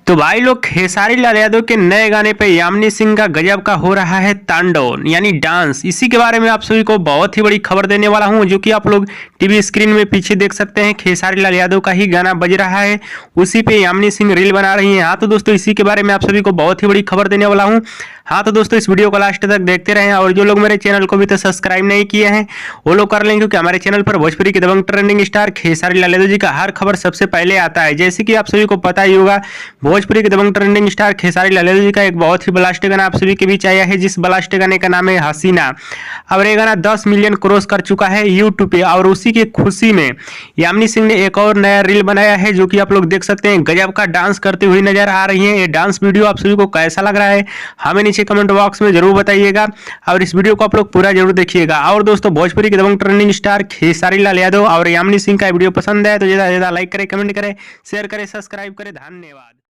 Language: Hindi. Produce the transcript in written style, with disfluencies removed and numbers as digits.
तो भाई लोग खेसारी लाल यादव के नए गाने पे यामिनी सिंह का गजब का हो रहा है तांडव यानी डांस। इसी के बारे में आप सभी को बहुत ही बड़ी खबर देने वाला हूं, जो कि आप लोग टीवी स्क्रीन में पीछे देख सकते हैं। खेसारी लाल यादव का ही गाना बज रहा है, उसी पे यामिनी सिंह रील बना रही हैं। हाँ तो दोस्तों, इसी के बारे में आप सभी को बहुत ही बड़ी खबर देने वाला हूँ। हाँ तो दोस्तों, इस वीडियो को लास्ट तक देखते रहें, और जो लोग मेरे चैनल को भी तो सब्सक्राइब नहीं किए हैं वो लोग कर लें, क्योंकि हमारे चैनल पर भोजपुरी के दबंग ट्रेंडिंग स्टार खेसारी लाल यादव जी का हर खबर सबसे पहले आता है। जैसे कि आप सभी को पता ही होगा, भोजपुरी के दबंग ट्रेंडिंग स्टार खेसारी लाल यादव जी का एक बहुत ही ब्लास्ट गाना आप सभी के बीच आया है, जिस ब्लास्ट गाने का नाम है हसीना। और ये गाना 10 मिलियन क्रॉस कर चुका है यूट्यूब पे, और उसी की खुशी में यामिनी सिंह ने एक और नया रील बनाया है, जो कि आप लोग देख सकते हैं। गजब का डांस करते हुए नजर आ रही है। ये डांस वीडियो आप सभी को कैसा लग रहा है हमें नीचे कमेंट बॉक्स में जरूर बताइएगा, और इस वीडियो को आप लोग पूरा जरूर देखिएगा। और दोस्तों, भोजपुरी के दबंग ट्रेंडिंग स्टार खेसारी लाल यादव और यामिनी सिंह का वीडियो पसंद है तो ज्यादा से ज्यादा लाइक करें, कमेंट करें, शेयर करें, सब्सक्राइब करें। धन्यवाद।